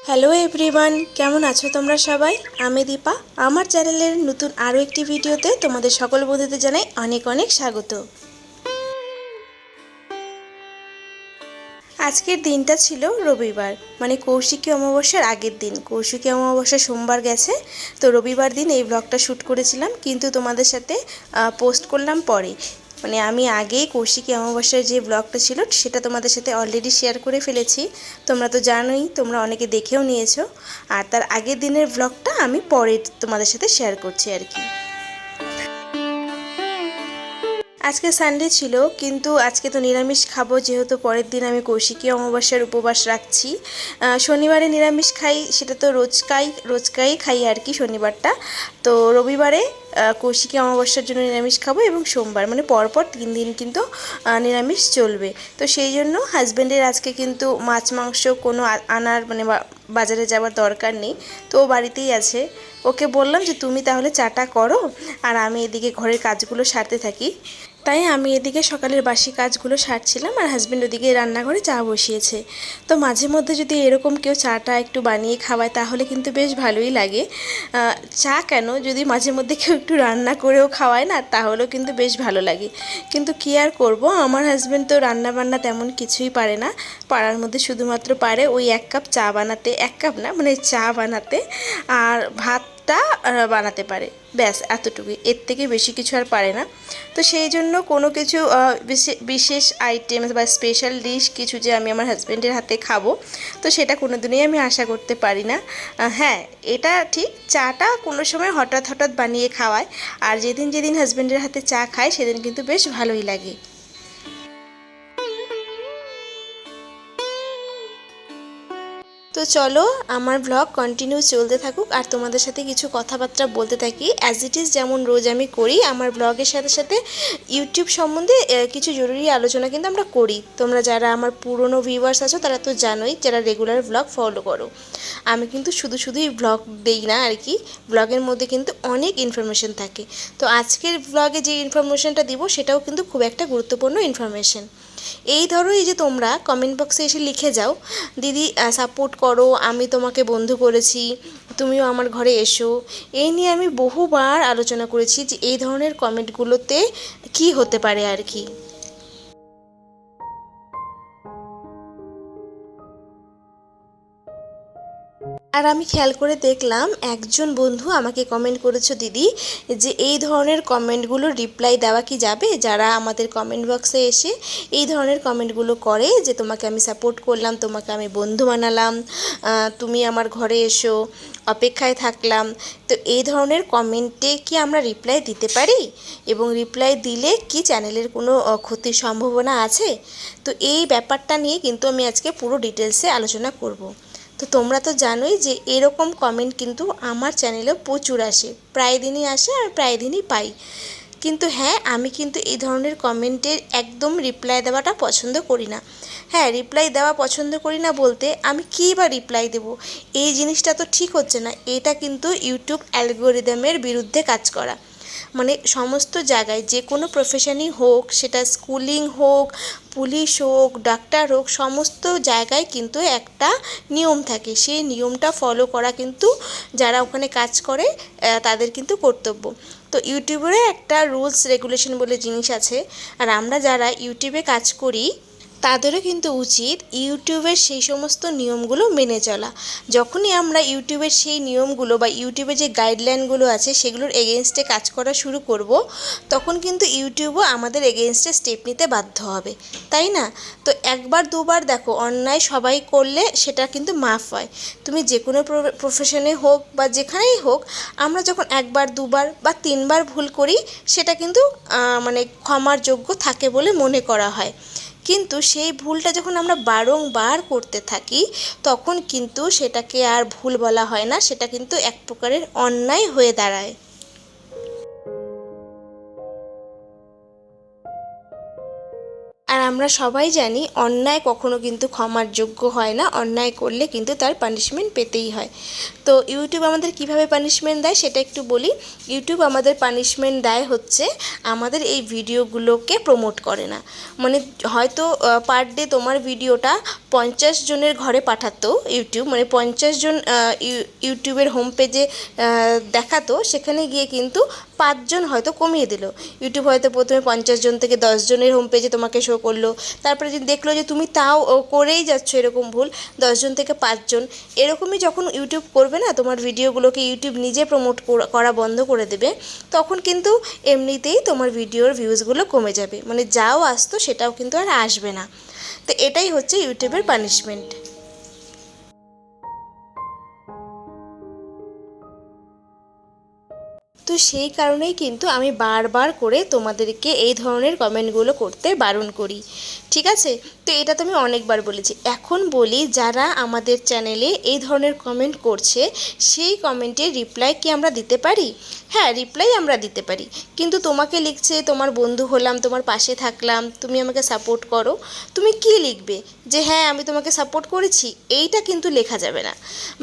Hello everyone, কেমন আছো তোমরা সবাই? আমি দীপা। আমার চ্যানেলের নতুন আরও একটি ভিডিওতে তোমাদের সকল বন্ধুদের জানাই অনেক অনেক স্বাগত। আজকের দিনটা ছিল রবিবার, মানে কৌশিকী অমাবস্যার আগের দিন। কৌশিকী অমাবস্যা সোমবার গেছে, তো রবিবার দিন এই ব্লগটা শ্যুট করেছিলাম, কিন্তু তোমাদের সাথে পোস্ট করলাম পরে। মানে আমি আগেই কৌশিকী অমাবস্যার যে ব্লগটা ছিল সেটা তোমাদের সাথে অলরেডি শেয়ার করে ফেলেছি। তোমরা তো জানোই, তোমরা অনেকে দেখেও নিয়েছো। আর তার আগের দিনের ব্লগটা আমি পরে তোমাদের সাথে শেয়ার করছি আর কি। আজকে সানডে ছিল, কিন্তু আজকে তো নিরামিষ খাবো, যেহেতু পরের দিন আমি কৌশিকী অমাবস্যার উপবাস রাখছি। শনিবারে নিরামিষ খাই, সেটা তো রোজকাই খাই আর কি শনিবারটা। তো রবিবারে কৌশিকী অমাবস্যার জন্য নিরামিষ খাবো, এবং সোমবার মানে পরপর 3 দিন কিন্তু নিরামিষ চলবে। তো সেই জন্য হাজব্যান্ডের আজকে কিন্তু মাছ মাংস কোনো আনার মানে বাজারে যাওয়ার দরকার নেই, তো ও বাড়িতেই আছে। ওকে বললাম যে তুমি তাহলে চাটা করো, আর আমি এদিকে ঘরের কাজগুলো সারতে থাকি। তাই আমি এদিকে সকালের বাসি কাজগুলো সারছিলাম, আর হাজব্যান্ড ওদিকে রান্নাঘরে চা বসিয়েছে। তো মাঝে মধ্যে যদি এরকম কেউ চাটা একটু বানিয়ে খাওয়ায় তাহলে কিন্তু বেশ ভালোই লাগে। চা কেন, যদি মাঝে মধ্যে কেউ একটু রান্না করেও খাওয়ায় না, তাহলেও কিন্তু বেশ ভালো লাগে। কিন্তু কী আর করবো, আমার হাজব্যান্ড তো রান্না বান্না তেমন কিছুই পারে না। পাড়ার মধ্যে শুধুমাত্র পারে ওই 1 কাপ চা বানাতে, 1 কাপ না মানে চা বানাতে, আর ভাতটা বানাতে পারে, ব্যাস এতটুকুই, এর থেকে বেশি কিছু আর পারে না। তো সেই জন্য কোনো কিছু বিশেষ আইটেম বা স্পেশাল ডিশ কিছু যে আমি আমার হাজব্যান্ডের হাতে খাবো, তো সেটা কোনো দিনই আমি আশা করতে পারি না। হ্যাঁ, এটা ঠিক, চাটা কোনো সময় হঠাৎ হঠাৎ বানিয়ে খাওয়ায়, আর যেদিন যেদিন হাজব্যান্ডের হাতে চা খায় সেদিন কিন্তু বেশ ভালোই লাগে। তো চলো, আমার ব্লগ কন্টিনিউ চলতে থাকুক, আর তোমাদের সাথে কিছু কথাবার্তা বলতে থাকি অ্যাজ ইট ইজ, যেমন রোজ আমি করি। আমার ব্লগের সাথে সাথে ইউটিউব সম্বন্ধে কিছু জরুরি আলোচনা কিন্তু আমরা করি। তোমরা যারা আমার পুরনো ভিউয়ার্স আছো তারা তো জানোই, যারা রেগুলার ব্লগ ফলো করো। আমি কিন্তু শুধুই ব্লগ দেই না আর কি, ব্লগের মধ্যে কিন্তু অনেক ইনফরমেশন থাকে। তো আজকের ব্লগে যে ইনফরমেশনটা দিব সেটাও কিন্তু খুব একটা গুরুত্বপূর্ণ ইনফরমেশন। এই ধরো, এই যে তোমরা কমেন্ট বক্সে এসে লিখে যাও, দিদি সাপোর্ট করো, আমি তোমাকে বন্ধু করেছি, তুমিও আমার ঘরে এসো। এই নিয়ে আমি বহুবার আলোচনা করেছি যে এই ধরনের কমেন্টগুলোতে কি হতে পারে আর কি। আর আমি খেয়াল করে দেখলাম একজন বন্ধু আমাকে কমেন্ট করেছো, দিদি যে এই ধরনের কমেন্টগুলো রিপ্লাই দেওয়া কি যাবে, যারা আমাদের কমেন্ট বক্সে এসে এই ধরনের কমেন্টগুলো করে যে তোমাকে আমি সাপোর্ট করলাম, তোমাকে আমি বন্ধু বানালাম, তুমি আমার ঘরে এসো, অপেক্ষায় থাকলাম। তো এই ধরনের কমেন্টে কি আমরা রিপ্লাই দিতে পারি, এবং রিপ্লাই দিলে কি চ্যানেলের কোনো ক্ষতির সম্ভাবনা আছে? তো এই ব্যাপারটা নিয়ে কিন্তু আমি আজকে পুরো ডিটেলসে আলোচনা করব। তো তোমরা তো জানোই যে এরকম কমেন্ট কিন্তু আমার চ্যানেলেও প্রচুর আসে, প্রায় দিনই আসে আর প্রায় দিনই পাই। কিন্তু হ্যাঁ, আমি কিন্তু এই ধরনের কমেন্টের একদম রিপ্লাই দেওয়াটা পছন্দ করি না। হ্যাঁ, রিপ্লাই দেওয়া পছন্দ করি না বলতে আমি কী বা রিপ্লাই দেবো, এই জিনিসটা তো ঠিক হচ্ছে না। এটা কিন্তু ইউটিউব অ্যালগোরিদমের বিরুদ্ধে কাজ করা। মানে সমস্ত জায়গায় যে কোনো প্রফেশনই হোক, সেটা স্কুলিং হোক, পুলিশ হোক, ডাক্তার হোক, সমস্ত জায়গায় কিন্তু একটা নিয়ম থাকে। সেই নিয়মটা ফলো করা কিন্তু যারা ওখানে কাজ করে তাদের কিন্তু কর্তব্য। তো ইউটিউবেরও একটা রুলস রেগুলেশন বলে জিনিস আছে, আর আমরা যারা ইউটিউবে কাজ করি তাদেরও কিন্তু উচিত ইউটিউবের সেই সমস্ত নিয়মগুলো মেনে চলা। যখনই আমরা ইউটিউবের সেই নিয়মগুলো বা ইউটিউবের যে গাইডলাইনগুলো আছে সেগুলোর এগেনস্টে কাজ করা শুরু করব, তখন কিন্তু ইউটিউবও আমাদের এগেনস্টে স্টেপ নিতে বাধ্য হবে, তাই না? তো একবার দুবার দেখো, অন্যায় সবাই করলে সেটা কিন্তু মাফ হয়। তুমি যে কোনো প্রফেশনে হোক বা যেখানেই হোক, আমরা যখন একবার দুবার বা তিনবার ভুল করি সেটা কিন্তু মানে ক্ষমার যোগ্য থাকে বলে মনে করা হয়। কিন্তু সেই ভুলটা যখন আমরা বারংবার করতে থাকি তখন কিন্তু সেটাকে আর ভুল বলা হয় না, সেটা কিন্তু এক প্রকারের অন্যায় হয়ে দাঁড়ায়। আর আমরা সবাই জানি অন্যায় কখনো কিন্তু ক্ষমার যোগ্য হয় না, অন্যায় করলে কিন্তু তার পানিশমেন্ট পেতেই হয়। তো ইউটিউব আমাদের কিভাবে পানিশমেন্ট দেয় সেটা একটু বলি। ইউটিউব আমাদের পানিশমেন্ট দেয় হচ্ছে আমাদের এই ভিডিওগুলোকে প্রমোট করে না। মানে হয়তো পার ডে তোমার ভিডিওটা 50 জনের ঘরে পাঠাতো ইউটিউব, মানে 50 জন ইউটিউবের হোম পেজে দেখাতো, সেখানে গিয়ে কিন্তু 5 জন হয়তো কমিয়ে দিল। ইউটিউব হয়তো প্রথমে 50 জন থেকে 10 জনের হোম পেজে তোমাকে শো করলো, তারপরে যদি দেখলো যে তুমি তাও করেই যাচ্ছ এরকম ভুল, 10 জন থেকে 5 জন, এরকমই যখন ইউটিউব করবে না, তোমার ভিডিওগুলোকে ইউটিউব নিজে প্রমোট করা বন্ধ করে দেবে, তখন কিন্তু এমনিতেই তোমার ভিডিওর ভিউজগুলো কমে যাবে, মানে যাও আসতো সেটাও কিন্তু আর আসবে না। তো এটাই হচ্ছে ইউটিউবের পানিশমেন্ট। তো সেই কারণেই কিন্তু আমি বারবার করে তোমাদেরকে এই ধরনের কমেন্টগুলো করতে বারণ করি, ঠিক আছে? তো এটা তো আমি অনেকবার বলেছি, এখন বলি যারা আমাদের চ্যানেলে এই ধরনের কমেন্ট করছে সেই কমেন্টের রিপ্লাই কি আমরা দিতে পারি? হ্যাঁ, রিপ্লাই আমরা দিতে পারি, কিন্তু তোমাকে লিখছে তোমার বন্ধু হলাম, তোমার পাশে থাকলাম, তুমি আমাকে সাপোর্ট করো, তুমি কি লিখবে যে হ্যাঁ আমি তোমাকে সাপোর্ট করেছি? এইটা কিন্তু লেখা যাবে না।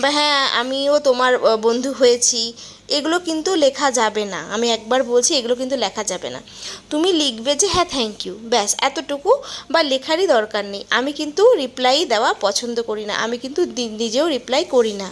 বা হ্যাঁ আমিও তোমার বন্ধু হয়েছি, এগুলো কিন্তু লেখা যাবে না। আমি একবার বলছি, এগুলো কিন্তু লেখা যাবে না। তুমি লিখবে যে হ্যাঁ থ্যাংক ইউ, ব্যাস এতটুকু, বা লেখারই দরকার নেই। আমি কিন্তু রিপ্লাই দেওয়া পছন্দ করি না, আমি কিন্তু নিজেও রিপ্লাই করি না।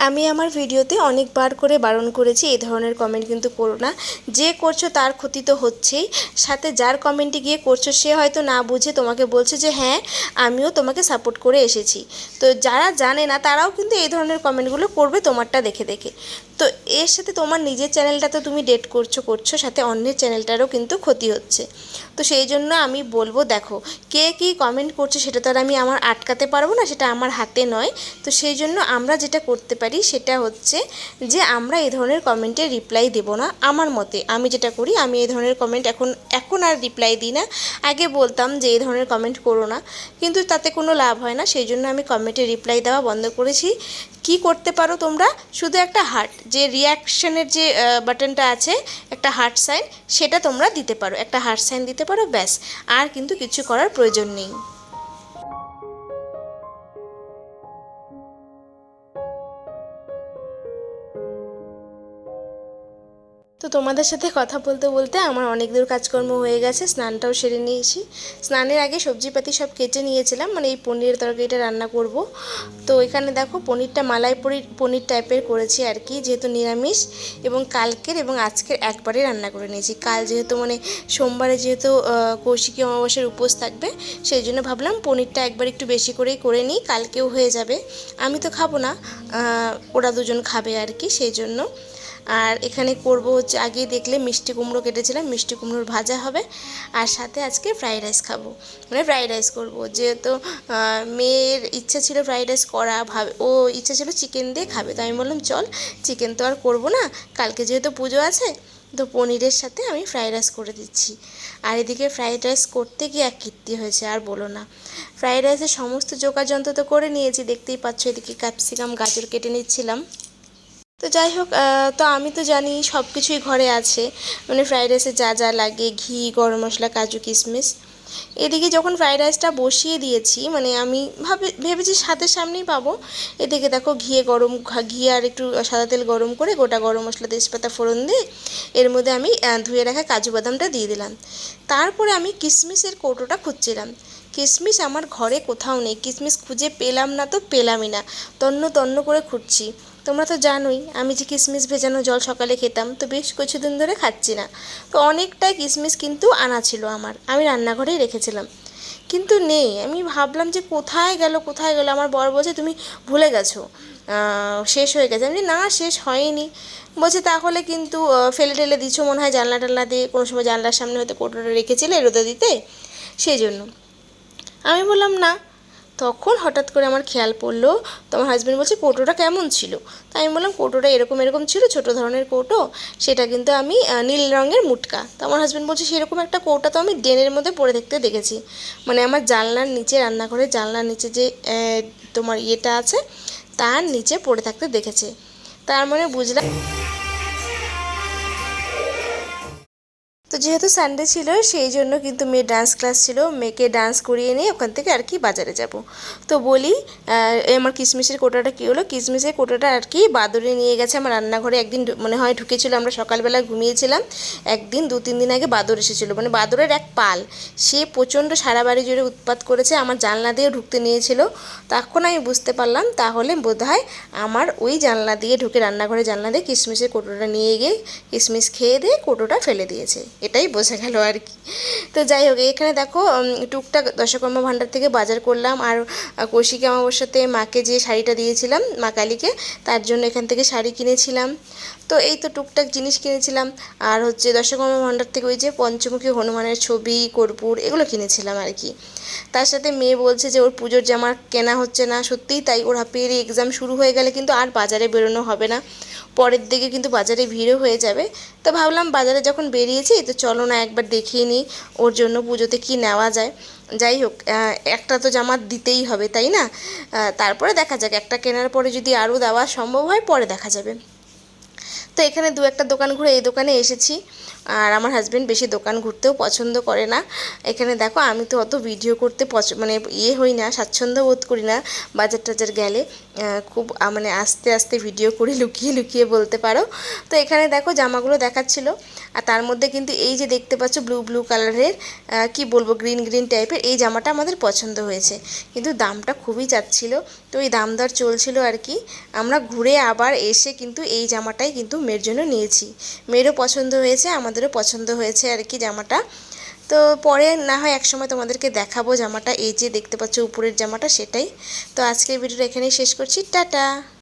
আমি আমার ভিডিওতে অনেকবার করে বারণ করেছি এই ধরনের কমেন্ট কিন্তু করো না। যে করছো তার ক্ষতি তো হচ্ছেই, সাথে যার কমেন্টে গিয়ে করছো সে হয়তো না বুঝে তোমাকে বলছে যে হ্যাঁ আমিও তোমাকে সাপোর্ট করে এসেছি। তো যারা জানে না তারাও কিন্তু এই ধরনের কমেন্টগুলো করবে তোমারটা দেখে দেখে। তো এর সাথে তোমার নিজের চ্যানেলটা তো তুমি ডেট করছো, সাথে অন্যের চ্যানেলটারও কিন্তু ক্ষতি হচ্ছে। তো সেই জন্য আমি বলবো, দেখো কে কী কমেন্ট করছে সেটা তো আর আমি আটকাতে পারবো না, সেটা আমার হাতে নয়। তো সেই জন্য আমরা যেটা করতে পারি সেটা হচ্ছে যে আমরা এই ধরনের কমেন্টের রিপ্লাই দেব না। আমার মতে আমি যেটা করি, আমি এই ধরনের কমেন্ট এখন আর রিপ্লাই দিই না। আগে বলতাম যে এই ধরনের কমেন্ট করো না, কিন্তু তাতে কোনো লাভ হয় না, সেই জন্য আমি কমেন্টের রিপ্লাই দেওয়া বন্ধ করেছি। কি করতে পারো তোমরা, শুধু একটা হার্ট, যে রিয়াকশনের যে বাটনটা আছে, একটা হার্ট সাইন, সেটা তোমরা দিতে পারো, একটা হার্ট সাইন দিতে পারো, ব্যাস। আর কিন্তু কিছু করার প্রয়োজন নেই। তো তোমাদের সাথে কথা বলতে বলতে আমার অনেক দূর কাজকর্ম হয়ে গেছে, স্নানটাও সেরে নিয়েছি। স্নানের আগে সবজিপাতি সব কেটে নিয়েছিলাম, মানে এই পনিরের তরকারিটা রান্না করব। তো এখানে দেখো পনিরটা মালাই পনির টাইপের করেছি আর কি, যেহেতু নিরামিষ, এবং কালকের এবং আজকের একবারে রান্না করে নিয়েছি। কাল যেহেতু মানে সোমবারে যেহেতু কৌশিকী অমাবস্যার উপোস থাকবে, সেই জন্য ভাবলাম পনিরটা একবার একটু বেশি করেই করে নিই, কালকেও হয়ে যাবে। আমি তো খাবো না, ওরা দুজন খাবে আর কি, সেই জন্য। আর এখানে করব হচ্ছে, আগে দেখলে মিষ্টি কুমড়ো কেটেছিলাম, মিষ্টি কুমড়োর ভাজা হবে, আর সাথে আজকে ফ্রাইড রাইস খাবো, মানে ফ্রাইড রাইস করবো। যেহেতু মেয়ের ইচ্ছা ছিল ফ্রাইড রাইস করা, ও ইচ্ছা ছিল চিকেন দিয়ে খাবে, তো আমি বললাম চল, চিকেন তো আর করবো না, কালকে যেহেতু পুজো আছে, তো পনিরের সাথে আমি ফ্রাইড রাইস করে দিচ্ছি। আর এদিকে ফ্রাইড রাইস করতে গিয়ে এক কীর্তি হয়েছে, আর বলো না। ফ্রাইড রাইসের সমস্ত যোগাযন্ত্র তো করে নিয়েছি, দেখতেই পাচ্ছ, এদিকে ক্যাপসিকাম গাজর কেটে নিচ্ছিলাম। তো যাই হোক, তো আমি তো জানি সব কিছুই ঘরে আছে, মানে ফ্রাইড রাইসে যা যা লাগে, ঘি, গরম মশলা, কাজু, কিশমিশ। এদিকে যখন ফ্রাইড রাইসটা বসিয়ে দিয়েছি, মানে আমি ভেবেছি হাতের সামনেই পাবো, এদিকে দেখো ঘি আর একটু সাদা তেল গরম করে গোটা গরম মশলা, তেজপাতা ফোড়ন দিয়ে এর মধ্যে আমি ধুয়ে রাখা কাজু বাদামটা দিয়ে দিলাম। তারপরে আমি কিশমিশের কৌটোটা খুঁজছিলাম, কিশমিশ আমার ঘরে কোথাও নেই, কিশমিশ খুঁজে পেলাম না, তো পেলামই না, তন্ন তন্ন করে খুঁজছি। তোমরা তো জানোই আমি যে কিশমিশ ভেজানো জল সকালে খেতাম, তো বেশ কিছুদিন ধরে খাচ্ছি না। তো অনেকটাই কিশমিশ কিন্তু আনা ছিল আমার, আমি রান্নাঘরেই রেখেছিলাম, কিন্তু নেই। আমি ভাবলাম যে কোথায় গেল, আমার বর বলছে তুমি ভুলে গেছো, শেষ হয়ে গেছে। আমি না, শেষ হয়নি। বলছে তাহলে কিন্তু ফেলে টেলে দিচ্ছ মনে হয়, জানলা টাল্লা দিয়ে কোনো সময় জানলার সামনে হয়তো কৌটোটা রেখেছিলে রোদে দিতে, সেই জন্য। আমি বললাম না। তখন হঠাৎ করে আমার খেয়াল পড়লো, তোমার হাজব্যান্ড বলছে কৌটোটা কেমন ছিল। তাই আমি বললাম কৌটোটা এরকম এরকম ছিল, ছোটো ধরনের কৌটো, সেটা কিন্তু আমি নীল রঙের মুটকা। তো আমার হাজব্যান্ড বলছে সেরকম একটা কৌটা তো আমি ড্রেনের মধ্যে পড়ে থাকতে দেখেছি, মানে আমার জানলার নিচে, রান্নাঘরের জানলার নিচে যে তোমার ইয়েটা আছে, তার নিচে পড়ে থাকতে দেখেছে। তার মানে বুঝলাম। তো যেহেতু সানডে ছিল সেই জন্য কিন্তু মেয়ের ডান্স ক্লাস ছিল, মেয়েকে ডান্স করিয়ে নিয়ে ওখান থেকে আর কি বাজারে যাব। তো বলি আমার কিশমিশের কোটাটা কী হলো, কিশমিশের কোটাটা আর কি বাদরে নিয়ে গেছে আমার রান্নাঘরে। একদিন মনে হয় ঢুকেছিল, আমরা সকালবেলা ঘুমিয়েছিলাম, একদিন 2-3 দিন আগে বাদর এসেছিলো, মানে বাদরের এক পাল, সে প্রচণ্ড সারা বাড়ি জুড়ে উৎপাত করেছে, আমার জানলা দিয়েও ঢুকতে নিয়েছিল। তখন আমি বুঝতে পারলাম তাহলে বোধহয় আমার ওই জানলা দিয়ে ঢুকে, রান্নাঘরে জানলা দিয়ে কিশমিশের কোটোটা নিয়ে গিয়ে কিশমিশ খেয়ে দিয়ে কোটোটা ফেলে দিয়েছে, এটাই বোঝা গেল আর কি। তো যাই হোক, এখানে দেখো টুকটাক দশকর্মা ভাণ্ডার থেকে বাজার করলাম। আর কৌশিকী অমাবস্যাতে মাকে যে শাড়িটা দিয়েছিলাম মা কালীকে, তার জন্য এখান থেকে শাড়ি কিনেছিলাম। তো এই তো টুকটাক জিনিস কিনেছিলাম। আর হচ্ছে দশকর্মা ভাণ্ডার থেকে ওই যে পঞ্চমুখী হনুমানের ছবি, কর্পূর, এগুলো কিনেছিলাম আর কি। তার সাথে মেয়ে বলছে যে ওর পুজোর জামা কেনা হচ্ছে না, সত্যিই তাই, ওর হাফ ইয়ারলি এক্সাম শুরু হয়ে গেলে কিন্তু আর বাজারে বেরোনো হবে না, পরের দিকে কিন্তু বাজারে ভিড়ও হয়ে যাবে। তো ভাবলাম বাজারে যখন বেরিয়েছি তো চলো না একবার দেখিয়ে নিই ওর জন্য পুজোতে কি নেওয়া যায়। যাই হোক, একটা তো জামা দিতেই হবে, তাই না? তারপরে দেখা যাক, একটা কেনার পরে যদি আরও দেওয়া সম্ভব হয় পরে দেখা যাবে। তো এখানে দু একটা দোকান ঘুরে এই দোকানে এসেছি। আর আমার হাজব্যান্ড বেশি দোকান ঘুরতেও পছন্দ করে না। এখানে দেখো আমি তো অত ভিডিও করতে মানে হই না, স্বাচ্ছন্দ্য বোধ করি না বাজার টাজার গেলে, খুব মানে আস্তে আস্তে ভিডিও করে লুকিয়ে লুকিয়ে বলতে পারো। তো এখানে দেখো জামাগুলো দেখাচ্ছিল, আর তার মধ্যে কিন্তু এই যে দেখতে পাচ্ছ ব্লু ব্লু কালারের, কি বলবো, গ্রিন গ্রিন টাইপের, এই জামাটা আমাদের পছন্দ হয়েছে, কিন্তু দামটা খুবই চাচ্ছিল। তো এই দাম দর চলছিল আর কি। আমরা ঘুরে আবার এসে কিন্তু এই জামাটাই কিন্তু মেয়ের জন্য নিয়েছি, মেয়েরও পছন্দ হয়েছে, আমাদেরও পছন্দ হয়েছে আর কি জামাটা। তো পরে না হয় একসময় তোমাদেরকে দেখাবো জামাটা, এই যে দেখতে পাচ্ছ উপরের জামাটা, সেটাই। তো আজকের ভিডিওটা এখানেই শেষ করছি, টাটা।